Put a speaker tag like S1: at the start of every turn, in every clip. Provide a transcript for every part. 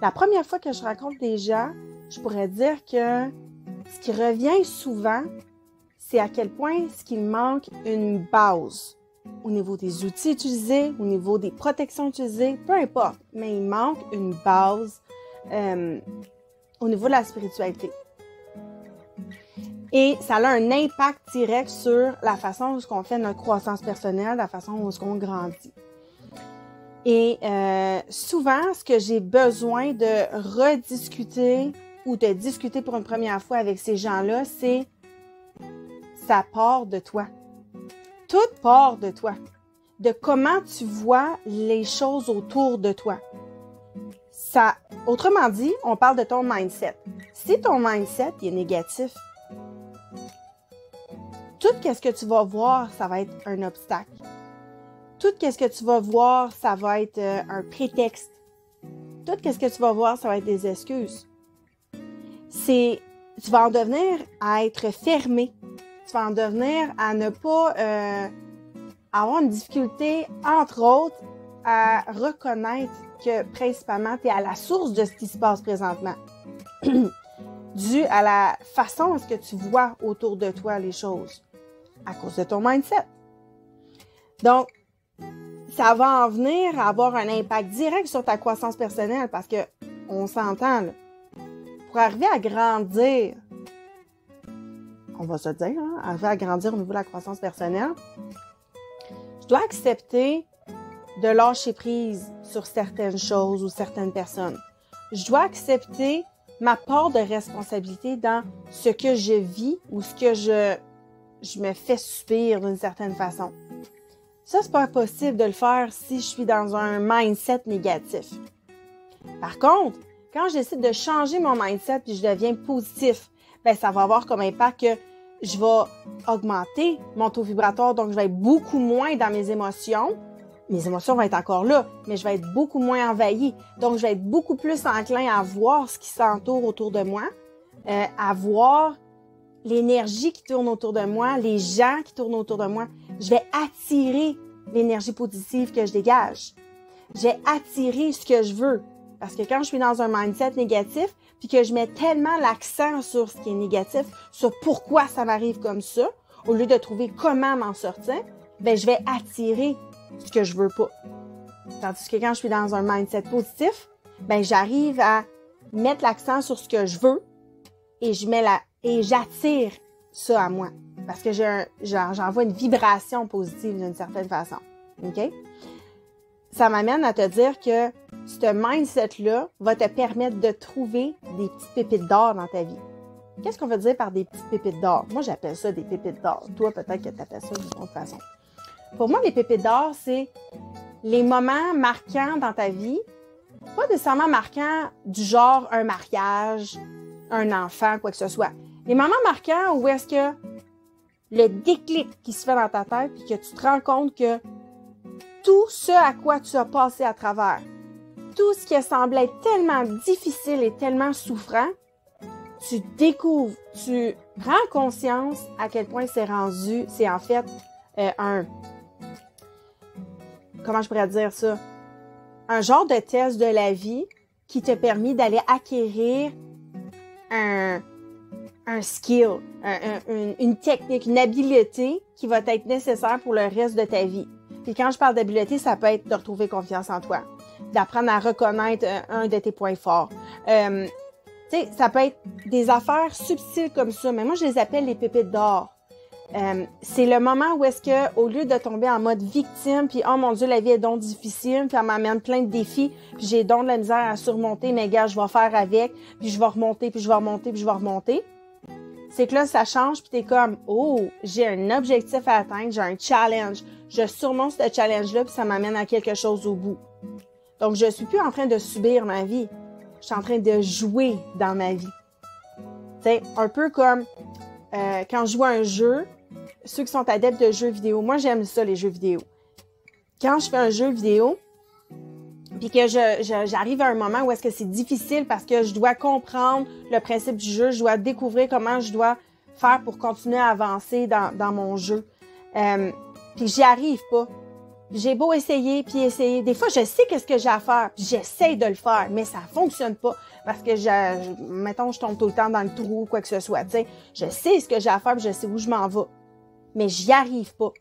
S1: La première fois que je rencontre des gens, je pourrais dire que ce qui revient souvent, c'est à quel point ce qu'il manque une base au niveau des outils utilisés, au niveau des protections utilisées, peu importe, mais il manque une base au niveau de la spiritualité. Et ça a un impact direct sur la façon dont on fait notre croissance personnelle, la façon dont on grandit. Et souvent, ce que j'ai besoin de rediscuter ou de discuter pour une première fois avec ces gens-là, c'est ça part de toi. Tout part de toi. De comment tu vois les choses autour de toi. Ça, autrement dit, on parle de ton mindset. Si ton mindset est négatif, tout ce que tu vas voir, ça va être un obstacle. Tout ce que tu vas voir, ça va être un prétexte. Tout ce que tu vas voir, ça va être des excuses. Tu vas en devenir à être fermé. Tu vas en devenir à ne pas avoir une difficulté, entre autres, à reconnaître que principalement, tu es à la source de ce qui se passe présentement. Dû à la façon dont tu vois autour de toi les choses. À cause de ton mindset. Donc, ça va en venir à avoir un impact direct sur ta croissance personnelle parce que, on s'entend, là, pour arriver à grandir, on va se dire, hein, arriver à grandir au niveau de la croissance personnelle, je dois accepter de lâcher prise sur certaines choses ou certaines personnes. Je dois accepter ma part de responsabilité dans ce que je vis ou ce que je me fais subir d'une certaine façon. Ça, c'est pas possible de le faire si je suis dans un mindset négatif. Par contre, quand je décide de changer mon mindset puis je deviens positif, ben ça va avoir comme impact que je vais augmenter mon taux vibratoire, donc je vais être beaucoup moins dans mes émotions. Mes émotions vont être encore là, mais je vais être beaucoup moins envahie. Donc, je vais être beaucoup plus enclin à voir ce qui s'entoure autour de moi, à voir l'énergie qui tourne autour de moi, les gens qui tournent autour de moi. Je vais attirer l'énergie positive que je dégage. Je vais attirer ce que je veux. Parce que quand je suis dans un mindset négatif, puis que je mets tellement l'accent sur ce qui est négatif, sur pourquoi ça m'arrive comme ça, au lieu de trouver comment m'en sortir, ben je vais attirer ce que je veux pas. Tandis que quand je suis dans un mindset positif, ben j'arrive à mettre l'accent sur ce que je veux et j'attire ça à moi. Parce que j'envoie une vibration positive d'une certaine façon. OK? Ça m'amène à te dire que ce mindset-là va te permettre de trouver des petites pépites d'or dans ta vie. Qu'est-ce qu'on veut dire par des petites pépites d'or? Moi, j'appelle ça des pépites d'or. Toi, peut-être que tu appelles ça d'une autre façon. Pour moi, les pépites d'or, c'est les moments marquants dans ta vie, pas nécessairement marquants du genre un mariage, un enfant, quoi que ce soit. Les moments marquants où est-ce que le déclic qui se fait dans ta tête puis que tu te rends compte que tout ce à quoi tu as passé à travers, tout ce qui semblait être tellement difficile et tellement souffrant, tu découvres, tu prends conscience à quel point c'est en fait comment je pourrais dire ça? Un genre de test de la vie qui t'a permis d'aller acquérir un skill, une technique, une habileté qui va être nécessaire pour le reste de ta vie. Puis quand je parle d'habileté, ça peut être de retrouver confiance en toi, d'apprendre à reconnaître un de tes points forts. Tu sais, ça peut être des affaires subtiles comme ça, mais moi, je les appelle les pépites d'or. C'est le moment où est-ce que, au lieu de tomber en mode victime, puis oh mon Dieu, la vie est donc difficile, puis elle m'amène plein de défis, puis j'ai donc de la misère à surmonter, mais gars, je vais faire avec, puis je vais remonter, puis je vais remonter, puis je vais remonter. C'est que là, ça change, puis t'es comme, oh, j'ai un objectif à atteindre, j'ai un challenge. Je surmonte ce challenge-là, puis ça m'amène à quelque chose au bout. Donc, je suis plus en train de subir ma vie. Je suis en train de jouer dans ma vie. Tu sais, un peu comme quand je joue à un jeu, ceux qui sont adeptes de jeux vidéo, moi, j'aime ça, les jeux vidéo. Quand je fais un jeu vidéo, puis que j'arrive à un moment où est-ce que c'est difficile parce que je dois comprendre le principe du jeu, je dois découvrir comment je dois faire pour continuer à avancer dans mon jeu. Puis j'y arrive pas. J'ai beau essayer, puis essayer. Des fois, je sais qu'est-ce que j'ai à faire, puis j'essaye de le faire, mais ça fonctionne pas. Parce que, mettons, je tombe tout le temps dans le trou ou quoi que ce soit, tu sais. Je sais ce que j'ai à faire, puis je sais où je m'en vais. Mais j'y arrive pas.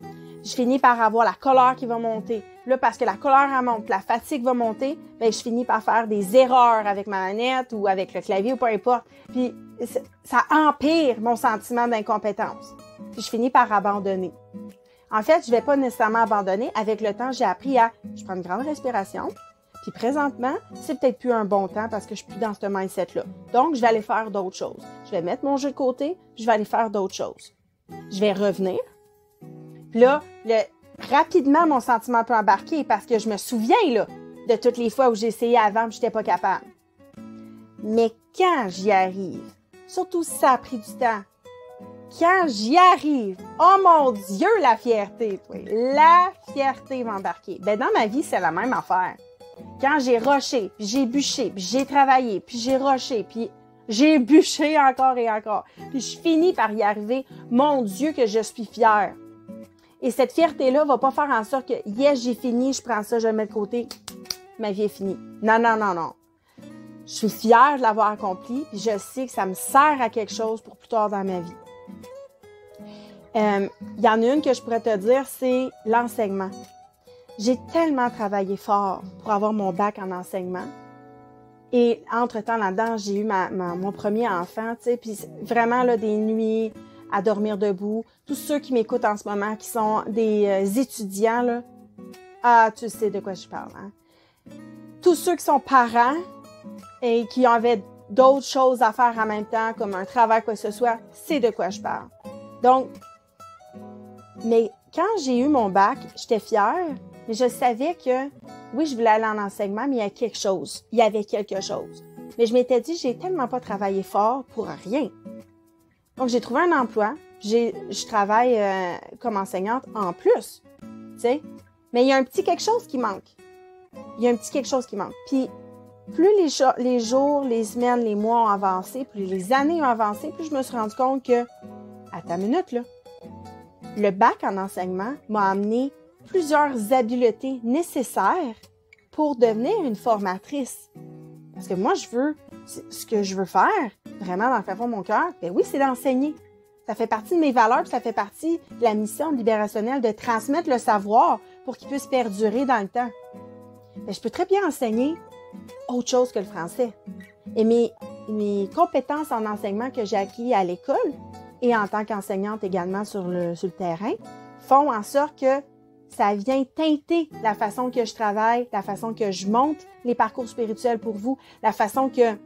S1: Je finis par avoir la colère qui va monter. Là, parce que la colère, elle monte, la fatigue va monter, ben je finis par faire des erreurs avec ma manette ou avec le clavier ou peu importe. Puis, ça empire mon sentiment d'incompétence. Puis, je finis par abandonner. En fait, je vais pas nécessairement abandonner. Avec le temps, j'ai appris je prends une grande respiration. Puis présentement, c'est peut-être plus un bon temps parce que je suis plus dans ce mindset-là. Donc, je vais aller faire d'autres choses. Je vais mettre mon jeu de côté, puis je vais aller faire d'autres choses. Je vais revenir. Puis là, rapidement, mon sentiment peut embarquer parce que je me souviens, là, de toutes les fois où j'ai essayé avant et je n'étais pas capable. Mais quand j'y arrive, surtout si ça a pris du temps, quand j'y arrive, oh mon Dieu, la fierté, toi. La fierté va embarquer. Ben, dans ma vie, c'est la même affaire. Quand j'ai rushé, puis j'ai bûché, puis j'ai travaillé, puis j'ai rushé, puis j'ai bûché encore et encore, puis je finis par y arriver, mon Dieu, que je suis fière. Et cette fierté-là va pas faire en sorte que, yes, j'ai fini, je prends ça, je le mets de côté, ma vie est finie. Non, non, non, non. Je suis fière de l'avoir accompli, puis je sais que ça me sert à quelque chose pour plus tard dans ma vie. Il y en a une que je pourrais te dire, c'est l'enseignement. J'ai tellement travaillé fort pour avoir mon bac en enseignement. Et entre-temps, là-dedans, j'ai eu mon premier enfant, tu sais, puis vraiment, là, des nuits à dormir debout. Tous ceux qui m'écoutent en ce moment, qui sont des étudiants, là, ah, tu sais de quoi je parle, hein? Tous ceux qui sont parents et qui avaient d'autres choses à faire en même temps, comme un travail, quoi que ce soit, c'est de quoi je parle. Donc, mais quand j'ai eu mon bac, j'étais fière, mais je savais que, oui, je voulais aller en enseignement, mais il y a quelque chose. Il y avait quelque chose. Mais je m'étais dit, j'ai tellement pas travaillé fort pour rien. Donc, j'ai trouvé un emploi. Je travaille comme enseignante en plus, tu sais. Mais il y a un petit quelque chose qui manque. Il y a un petit quelque chose qui manque. Puis, plus les jours, les semaines, les mois ont avancé, plus les années ont avancé, plus je me suis rendu compte que, à ta minute, là, le bac en enseignement m'a amené plusieurs habiletés nécessaires pour devenir une formatrice. Parce que moi, ce que je veux faire, vraiment dans le fin fond de mon cœur, ben oui, c'est d'enseigner. Ça fait partie de mes valeurs, puis ça fait partie de la mission libérationnelle de transmettre le savoir pour qu'il puisse perdurer dans le temps. Ben, je peux très bien enseigner autre chose que le français. Et mes compétences en enseignement que j'ai acquis à l'école et en tant qu'enseignante également sur le terrain font en sorte que ça vient teinter la façon que je travaille, la façon que je monte les parcours spirituels pour vous, la façon que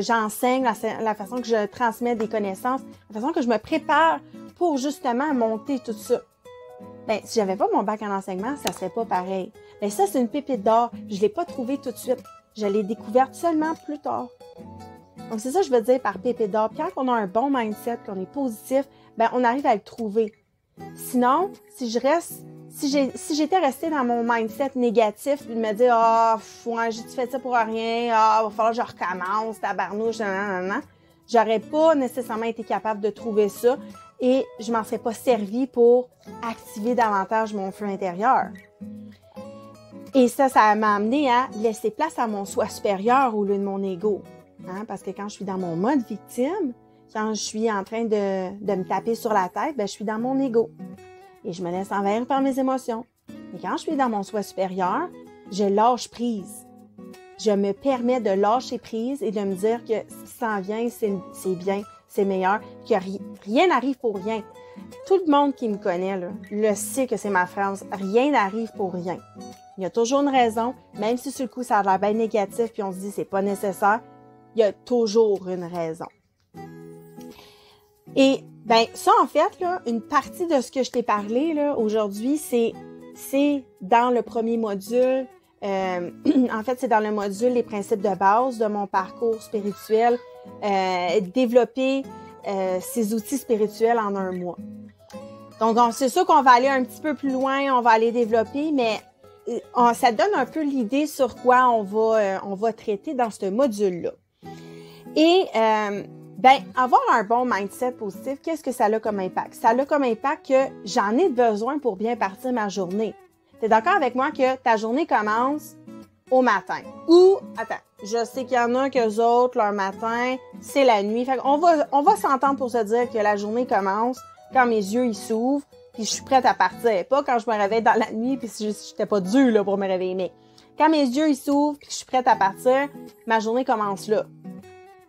S1: j'enseigne, la façon que je transmets des connaissances, la façon que je me prépare pour justement monter tout ça. Ben, si j'avais pas mon bac en enseignement, ça serait pas pareil. Ben, ça, c'est une pépite d'or. Je l'ai pas trouvée tout de suite. Je l'ai découverte seulement plus tard. Donc, c'est ça que je veux dire par pépite d'or. Puis quand on a un bon mindset, qu'on est positif, ben, on arrive à le trouver. Sinon, si j'étais restée dans mon mindset négatif, puis de me dire, ouais, j'ai fait ça pour rien, va falloir que je recommence, tabarnouche, nanana, j'aurais pas nécessairement été capable de trouver ça et je m'en serais pas servi pour activer davantage mon feu intérieur. Et ça m'a amené à laisser place à mon soi supérieur au lieu de mon ego. Hein? Parce que quand je suis dans mon mode victime, quand je suis en train de me taper sur la tête, ben, je suis dans mon ego. Et je me laisse envahir par mes émotions. Et quand je suis dans mon soi supérieur, je lâche prise. Je me permets de lâcher prise et de me dire que ce qui s'en vient, c'est bien, c'est meilleur, que rien n'arrive pour rien. Tout le monde qui me connaît là, le sait que c'est ma phrase. Rien n'arrive pour rien. Il y a toujours une raison, même si sur le coup ça a l'air bien négatif puis on se dit c'est pas nécessaire, il y a toujours une raison. Et ben ça en fait là, une partie de ce que je t'ai parlé là aujourd'hui, c'est dans le premier module. En fait, c'est dans le module les principes de base de mon parcours spirituel, développer ces outils spirituels en 1 mois. Donc, c'est sûr qu'on va aller un petit peu plus loin, on va aller développer, mais ça donne un peu l'idée sur quoi on va traiter dans ce module-là. Et Ben, avoir un bon mindset positif, qu'est-ce que ça a comme impact? Ça a comme impact que j'en ai besoin pour bien partir ma journée. Tu es d'accord avec moi que ta journée commence au matin? Ou, attends, je sais qu'il y en a qu'eux autres, leur matin, c'est la nuit. Fait qu'on va s'entendre pour se dire que la journée commence quand mes yeux, ils s'ouvrent, puis je suis prête à partir. Pas quand je me réveille dans la nuit, puis j'étais pas due là, pour me réveiller. Mais quand mes yeux, ils s'ouvrent, puis je suis prête à partir, ma journée commence là.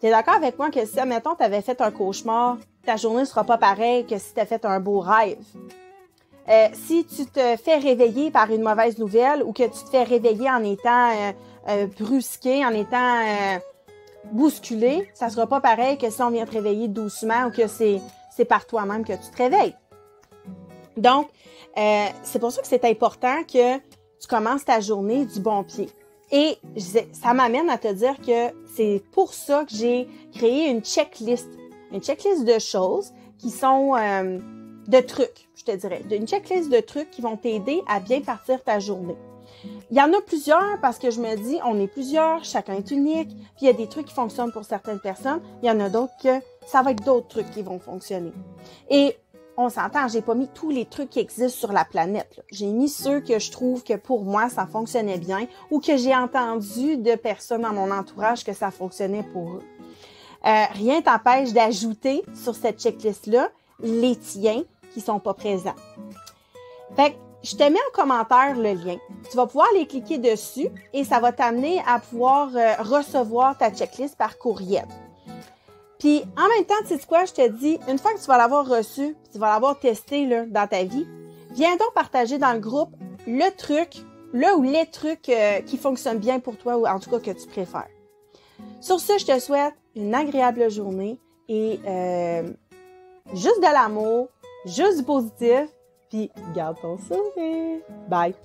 S1: T'es d'accord avec moi que si, admettons, t'avais fait un cauchemar, ta journée sera pas pareille que si t'as fait un beau rêve. Si tu te fais réveiller par une mauvaise nouvelle ou que tu te fais réveiller en étant brusqué, en étant bousculé, ça sera pas pareil que si on vient te réveiller doucement ou que c'est par toi-même que tu te réveilles. Donc, c'est pour ça que c'est important que tu commences ta journée du bon pied. Et ça m'amène à te dire que c'est pour ça que j'ai créé une checklist de choses qui sont de trucs, je te dirais, une checklist de trucs qui vont t'aider à bien partir ta journée. Il y en a plusieurs parce que je me dis, on est plusieurs, chacun est unique, puis il y a des trucs qui fonctionnent pour certaines personnes, il y en a d'autres que ça va être d'autres trucs qui vont fonctionner. Et on s'entend, j'ai pas mis tous les trucs qui existent sur la planète, là. J'ai mis ceux que je trouve que pour moi, ça fonctionnait bien ou que j'ai entendu de personnes dans mon entourage que ça fonctionnait pour eux. Rien t'empêche d'ajouter sur cette checklist-là les tiens qui sont pas présents. Fait que je te mets en commentaire le lien. Tu vas pouvoir aller cliquer dessus et ça va t'amener à pouvoir recevoir ta checklist par courriel. Puis, en même temps, tu sais quoi, je te dis, une fois que tu vas l'avoir reçu, tu vas l'avoir testé là, dans ta vie, viens donc partager dans le groupe le truc, ou les trucs qui fonctionnent bien pour toi ou en tout cas que tu préfères. Sur ce, je te souhaite une agréable journée et juste de l'amour, juste du positif, puis garde ton sourire. Bye!